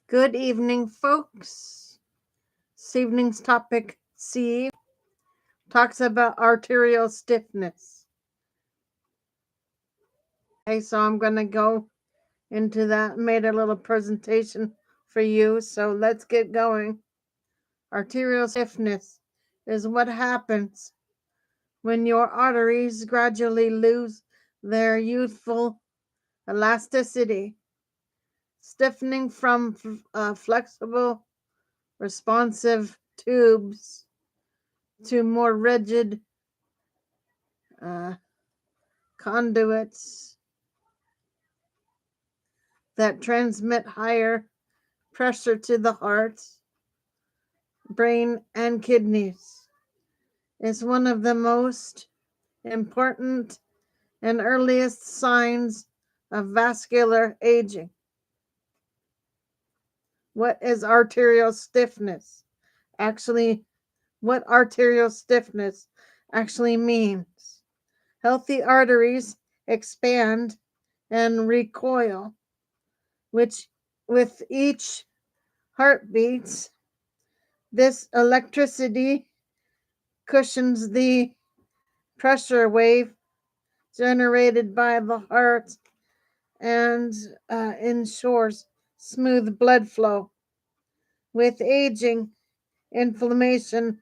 Good evening, folks. This evening's topic C talks about arterial stiffness. Okay, so I'm going to go into that, made a little presentation for you. So let's get going. Arterial stiffness is what happens when your arteries gradually lose their youthful elasticity, stiffening from flexible, responsive tubes to more rigid uh, conduits that transmit higher pressure to the heart, brain, and kidneys. Is one of the most important and earliest signs of vascular aging. What is arterial stiffness? Actually, what arterial stiffness actually means. Healthy arteries expand and recoil, which with each heartbeat, this electricity cushions the pressure wave generated by the heart and ensures smooth blood flow. With aging, inflammation,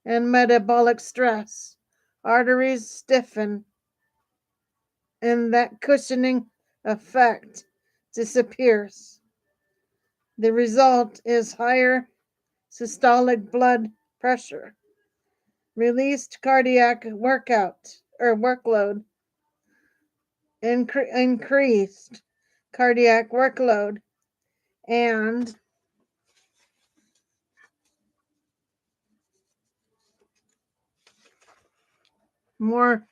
and metabolic stress, arteries stiffen, and that cushioning effect disappears. The result is higher systolic blood pressure, released cardiac workload, increased cardiac workload, and more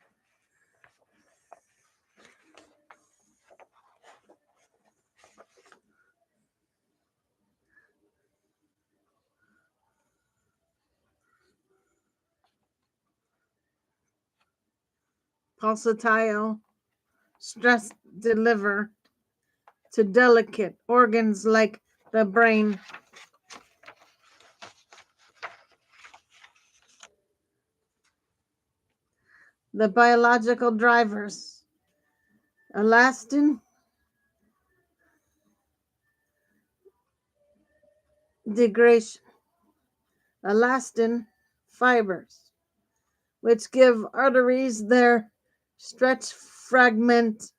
pulsatile stress delivered to delicate organs like the brain. The biological drivers: elastin degradation, elastin fibers, which give arteries their stretch fragment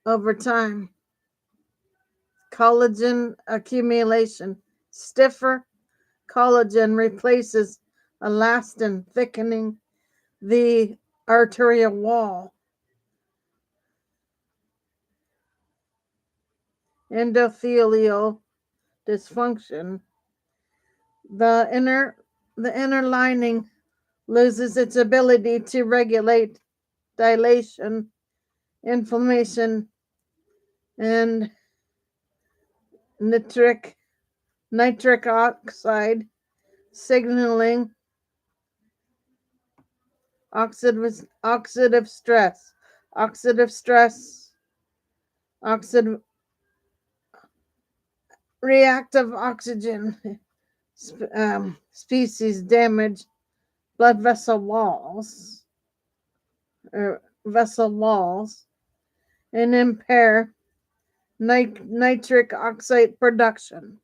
over time. Collagen accumulation: stiffer collagen replaces elastin, thickening the arterial wall. Endothelial dysfunction: the inner lining loses its ability to regulate dilation, inflammation, and nitric oxide signaling. Oxidative stress, oxidative reactive oxygen species damage blood vessel walls and impair nitric oxide production.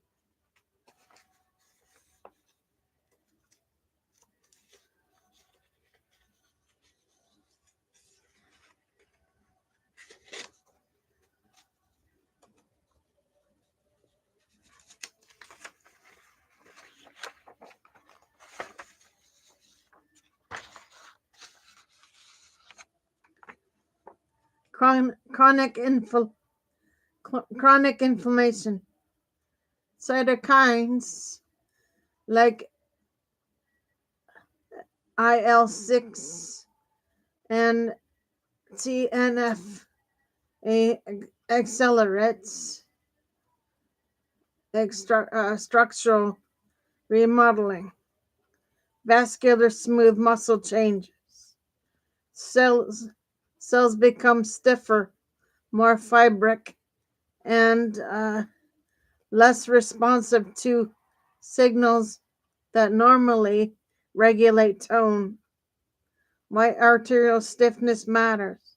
Chronic inflammation: cytokines like IL-6 and TNF accelerates structural remodeling. Vascular smooth muscle changes. Cells become stiffer, more fibric, and less responsive to signals that normally regulate tone. Why arterial stiffness matters.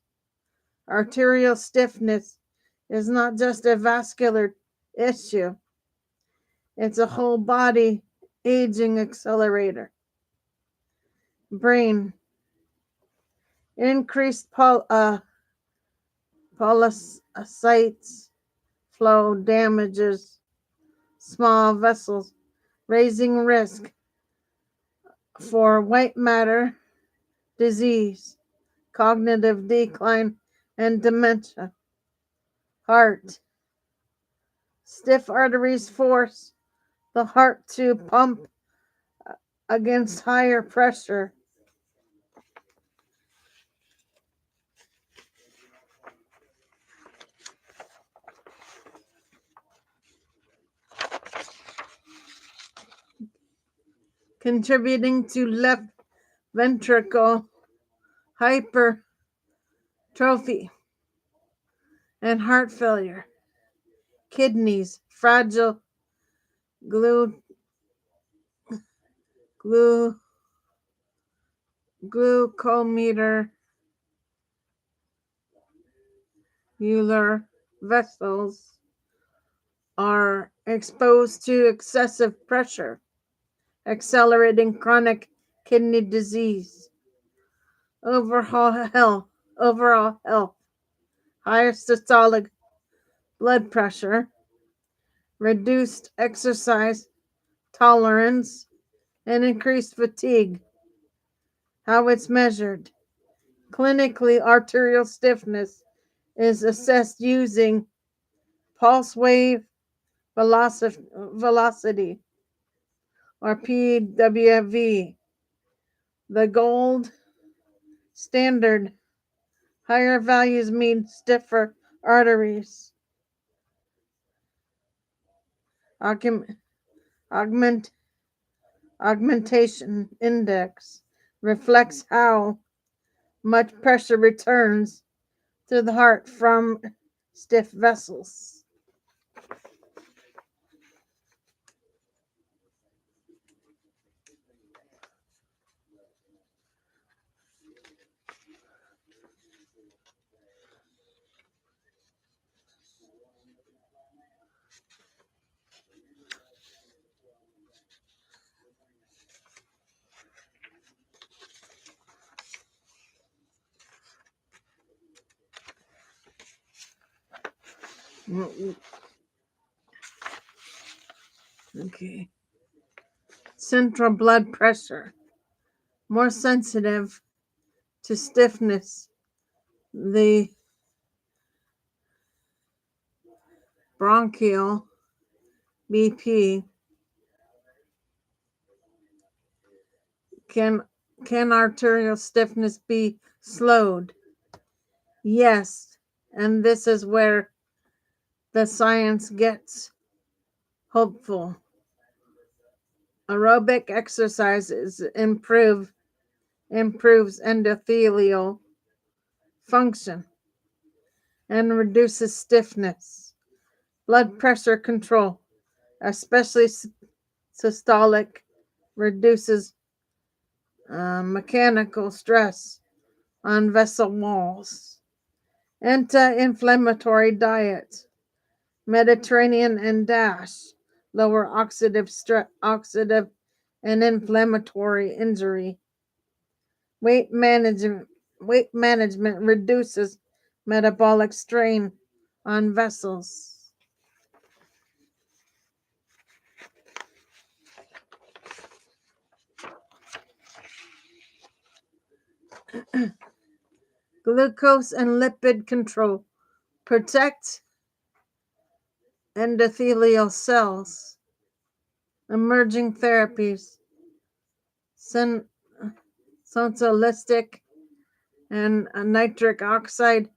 Arterial stiffness is not just a vascular issue, it's a whole body aging accelerator. Brain. Increased polycytes flow damages small vessels, raising risk for white matter disease, cognitive decline, and dementia. Heart. Stiff arteries force the heart to pump against higher pressure. Contributing to left ventricle hypertrophy and heart failure. Kidneys, fragile glu, glu, glucometer vessels are exposed to excessive pressure, accelerating chronic kidney disease. Overall health, higher systolic blood pressure, reduced exercise tolerance, and increased fatigue. How it's measured. Clinically, arterial stiffness is assessed using pulse wave velocity or PWV. The gold standard. Higher values mean stiffer arteries. Augmentation index reflects how much pressure returns to the heart from stiff vessels. Okay. Central blood pressure. More sensitive to stiffness. The bronchial BP can arterial stiffness be slowed? Yes, and this is where the science gets hopeful. Aerobic exercises improves endothelial function and reduces stiffness. Blood pressure control, especially systolic, reduces mechanical stress on vessel walls. Anti-inflammatory diet, Mediterranean and DASH, lower oxidative and inflammatory injury. Weight management reduces metabolic strain on vessels. Glucose and lipid control protect endothelial cells. Emerging therapies, sensolistic and nitric oxide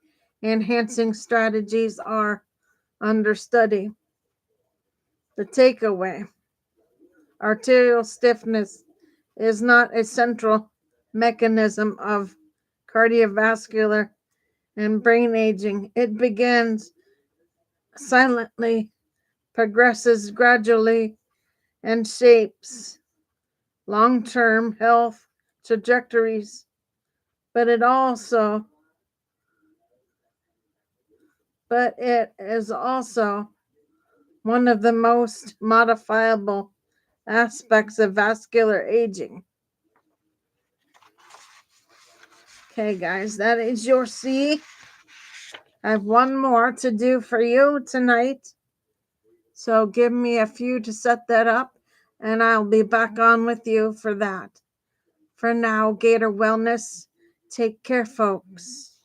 enhancing strategies are under study. The takeaway: arterial stiffness is not a central mechanism of cardiovascular and brain aging. It begins silently progresses gradually and shapes long-term health trajectories, but it is also one of the most modifiable aspects of vascular aging. Okay, guys, that is your C. I have one more to do for you tonight. So give me a few to set that up, and I'll be back on with you for that. For now, Gator Wellness, take care, folks.